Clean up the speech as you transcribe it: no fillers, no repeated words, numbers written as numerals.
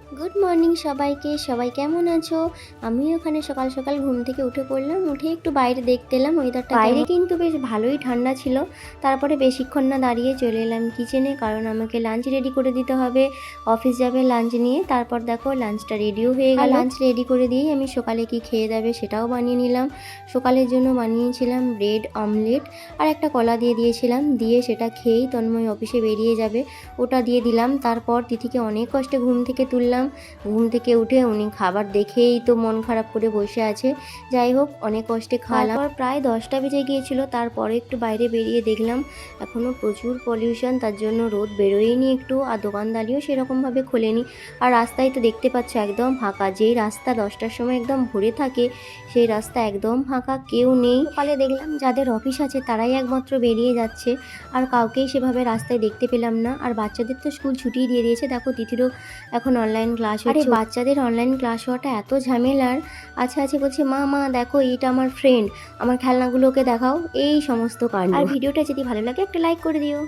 Good morning সবাইকে। সবাই কেমন আছো? আমিও ওখানে সকাল সকাল ঘুম থেকে উঠে পড়লাম। উঠে একটু বাইরে দেখতে এলাম ওয়েদারটা বাইরে কিন্তু বেশ ভালোই ঠান্ডা ছিল। তারপরে বেশিক্ষণ না দাঁড়িয়ে চলে এলাম কিচেনে, কারণ আমাকে লাঞ্চ রেডি করে দিতে হবে। অফিস যাবে লাঞ্চ নিয়ে। তারপর দেখো লাঞ্চটা রেডিও হয়ে গেল। লাঞ্চ রেডি করে দিয়েই আমি সকালে কি খেয়ে যাবে সেটাও বানিয়ে নিলাম। সকালের জন্য বানিয়েছিলাম ব্রেড অমলেট আর একটা কলা দিয়ে দিয়েছিলাম। দিয়ে সেটা খেয়েই তন্ময় অফিসে বেরিয়ে যাবে, ওটা দিয়ে দিলাম। তারপর তিথিকে অনেক কষ্টে ঘুম থেকে তুললাম। ঘুম থেকে উঠে উনি খাবার দেখেই তো মন খারাপ করে বসে আছে। যাই হোক, অনেক কষ্টে খাওয়ালাম। তারপর প্রায় 10টা বেজে গিয়েছিল। তারপরে একটু বাইরে বেরিয়ে দেখলাম এখনও প্রচুর পলিউশন, তার জন্য রোদ বেরোয়নি একটু, আর দোকানদারিও সেরকমভাবে খোলেনি। আর রাস্তায় তো দেখতে পাচ্ছ একদম ফাঁকা। যেই রাস্তা 10টার সময় একদম ভরে থাকে সেই রাস্তা একদম ফাঁকা, কেউ নেই। সকালে দেখলাম যাদের অফিস আছে তারাই একমাত্র বেরিয়ে যাচ্ছে, আর কাউকেই সেভাবে রাস্তায় দেখতে পেলাম না। আর বাচ্চাদের তো স্কুল ছুটিই দিয়ে দিয়েছে। দেখো তিথিরও এখন অনলাইন ক্লাস হচ্ছে। আরে বাচ্চাদের অনলাইন ক্লাস হওয়াটা এত ঝামেলার। আচ্ছা আচ্ছা বলছে, মা মা দেখো এটা আমার ফ্রেন্ড, আমার খেলনাগুলোকে দেখাও, এই সমস্ত কাণ্ড। আর ভিডিওটা যদি ভালো লাগে একটা লাইক করে দিও।